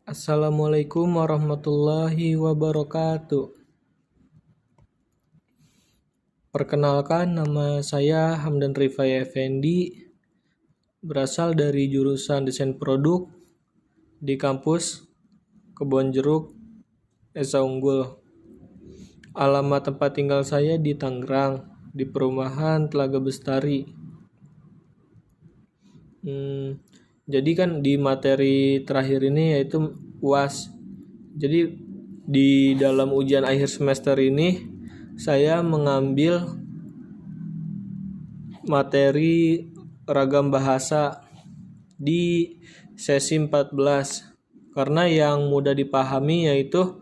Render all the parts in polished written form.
Assalamualaikum warahmatullahi wabarakatuh. Perkenalkan, nama saya Hamdan Rifai Effendi, berasal dari jurusan Desain Produk di kampus Kebonjeruk, Esa Unggul. Alamat tempat tinggal saya di Tangerang, di perumahan Telaga Bestari. Jadi kan di materi terakhir ini yaitu UAS. Jadi di dalam ujian akhir semester ini saya mengambil materi ragam bahasa di sesi 14 karena yang mudah dipahami yaitu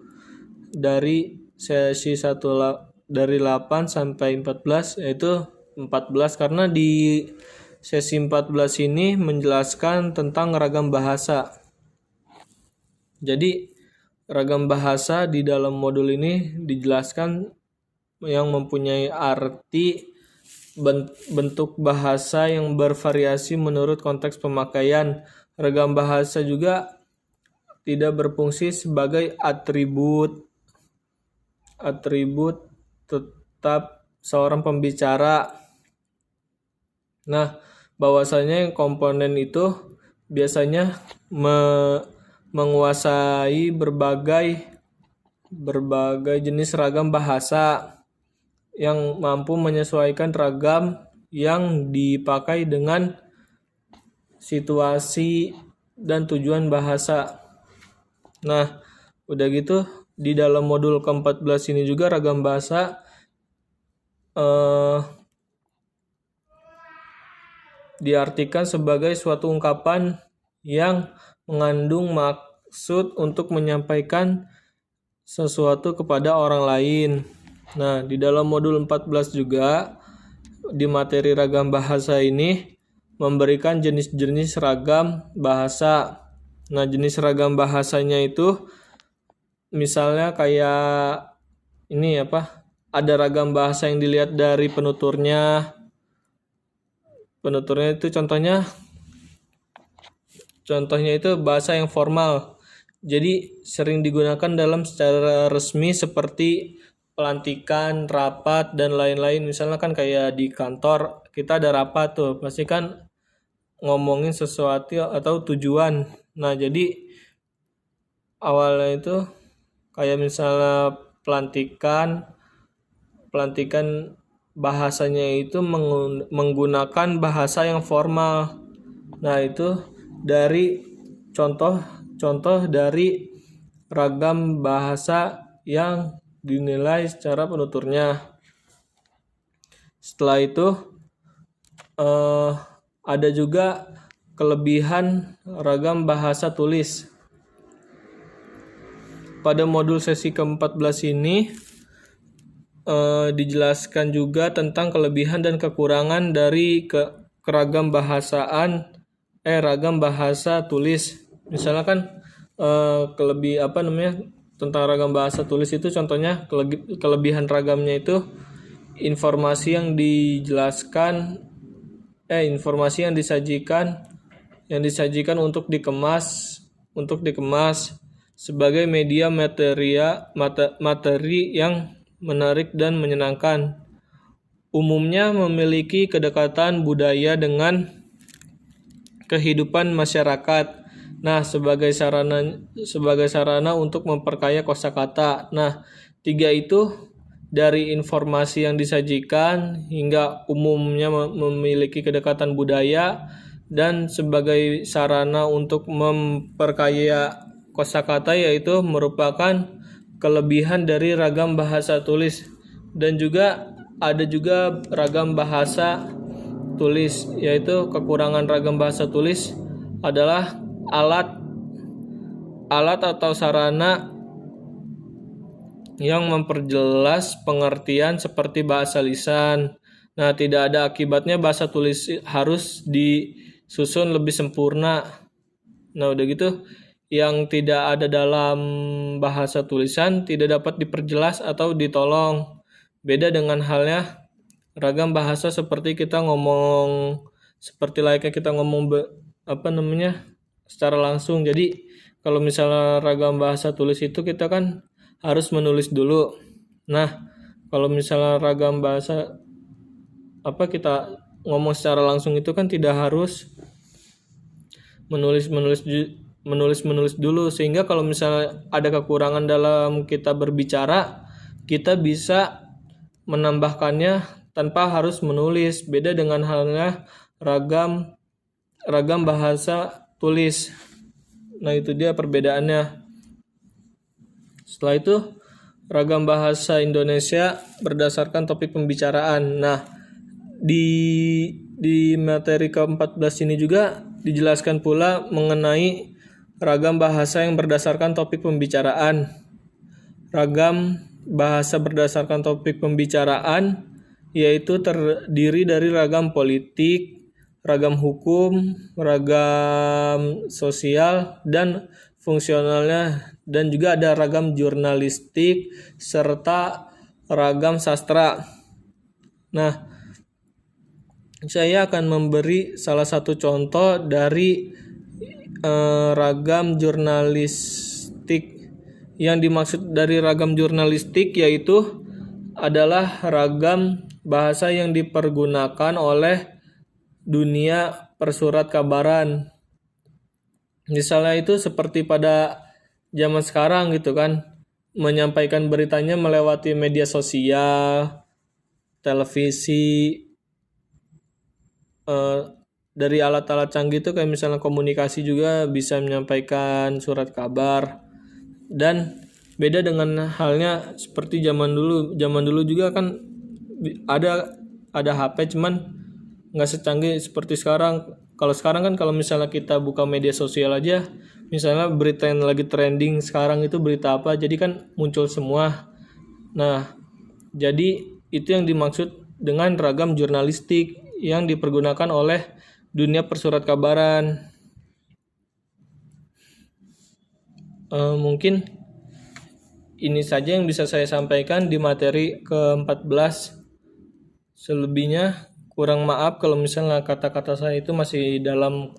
dari sesi 8 sampai 14 yaitu 14 karena di sesi 14 ini menjelaskan tentang ragam bahasa. Jadi ragam bahasa di dalam modul ini dijelaskan yang mempunyai arti bentuk bahasa yang bervariasi menurut konteks pemakaian. Ragam bahasa juga tidak berfungsi sebagai atribut tetap seorang pembicara. Nah, bahwasanya komponen itu biasanya menguasai berbagai jenis ragam bahasa yang mampu menyesuaikan ragam yang dipakai dengan situasi dan tujuan bahasa. Nah, udah gitu di dalam modul ke-14 ini juga ragam bahasa diartikan sebagai suatu ungkapan yang mengandung maksud untuk menyampaikan sesuatu kepada orang lain. Nah, di dalam modul 14 juga di materi ragam bahasa ini memberikan jenis-jenis ragam bahasa. Nah, jenis ragam bahasanya itu misalnya kayak ini ada ragam bahasa yang dilihat dari penuturnya. Penuturnya itu contohnya itu bahasa yang formal. Jadi sering digunakan dalam secara resmi seperti pelantikan, rapat, dan lain-lain. Misalnya kan kayak di kantor kita ada rapat tuh, pasti kan ngomongin sesuatu atau tujuan. Nah, jadi awalnya itu kayak misalnya pelantikan bahasanya itu menggunakan bahasa yang formal. Nah, itu dari contoh dari ragam bahasa yang dinilai secara penuturnya. Setelah itu ada juga kelebihan ragam bahasa tulis. Pada modul sesi ke-14 ini dijelaskan juga tentang kelebihan dan kekurangan dari ragam bahasa tulis. Misalnya kan tentang ragam bahasa tulis itu contohnya kelebihan ragamnya itu informasi yang disajikan untuk dikemas sebagai media materi yang menarik dan menyenangkan. Umumnya memiliki kedekatan budaya dengan kehidupan masyarakat. Nah, sebagai sarana untuk memperkaya kosakata. Nah, 3 itu dari informasi yang disajikan hingga umumnya memiliki kedekatan budaya dan sebagai sarana untuk memperkaya kosakata yaitu merupakan kelebihan dari ragam bahasa tulis. Dan juga ada juga ragam bahasa tulis, yaitu kekurangan ragam bahasa tulis adalah alat atau sarana yang memperjelas pengertian seperti bahasa lisan. Nah, tidak ada akibatnya bahasa tulis harus disusun lebih sempurna. Nah, udah gitu yang tidak ada dalam bahasa tulisan tidak dapat diperjelas atau ditolong. Beda dengan halnya ragam bahasa seperti kita ngomong seperti layaknya kita ngomong secara langsung. Jadi kalau misalnya ragam bahasa tulis itu kita kan harus menulis dulu. Nah, kalau misalnya ragam bahasa kita ngomong secara langsung itu kan tidak harus menulis dulu, sehingga kalau misalnya ada kekurangan dalam kita berbicara, kita bisa menambahkannya tanpa harus menulis. Beda dengan halnya ragam bahasa tulis. Nah, itu dia perbedaannya. Setelah itu ragam bahasa Indonesia berdasarkan topik pembicaraan. Nah, di materi ke-14 ini juga dijelaskan pula mengenai ragam bahasa yang berdasarkan topik pembicaraan. Ragam bahasa berdasarkan topik pembicaraan yaitu terdiri dari ragam politik, ragam hukum, ragam sosial dan fungsionalnya, dan juga ada ragam jurnalistik serta ragam sastra. Nah, saya akan memberi salah satu contoh dari ragam jurnalistik. Yang dimaksud dari ragam jurnalistik yaitu adalah ragam bahasa yang dipergunakan oleh dunia persurat kabaran. Misalnya itu seperti pada zaman sekarang gitu kan, menyampaikan beritanya melewati media sosial, televisi, dari alat-alat canggih itu kayak misalnya komunikasi juga bisa menyampaikan surat kabar. Dan beda dengan halnya seperti zaman dulu juga kan ada HP, cuman nggak secanggih seperti sekarang. Kalau sekarang kan kalau misalnya kita buka media sosial aja, misalnya berita yang lagi trending sekarang itu berita apa, jadi kan muncul semua. Nah, jadi itu yang dimaksud dengan ragam jurnalistik yang dipergunakan oleh dunia persurat kabaran. Mungkin ini saja yang bisa saya sampaikan di materi ke-14. Selebihnya kurang maaf kalau misalnya kata-kata saya itu masih dalam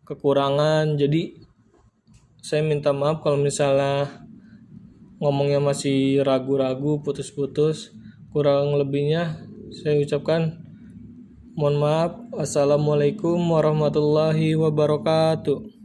kekurangan. Jadi saya minta maaf kalau misalnya ngomongnya masih ragu-ragu, putus-putus. Kurang lebihnya saya ucapkan mohon maaf. Assalamualaikum warahmatullahi wabarakatuh.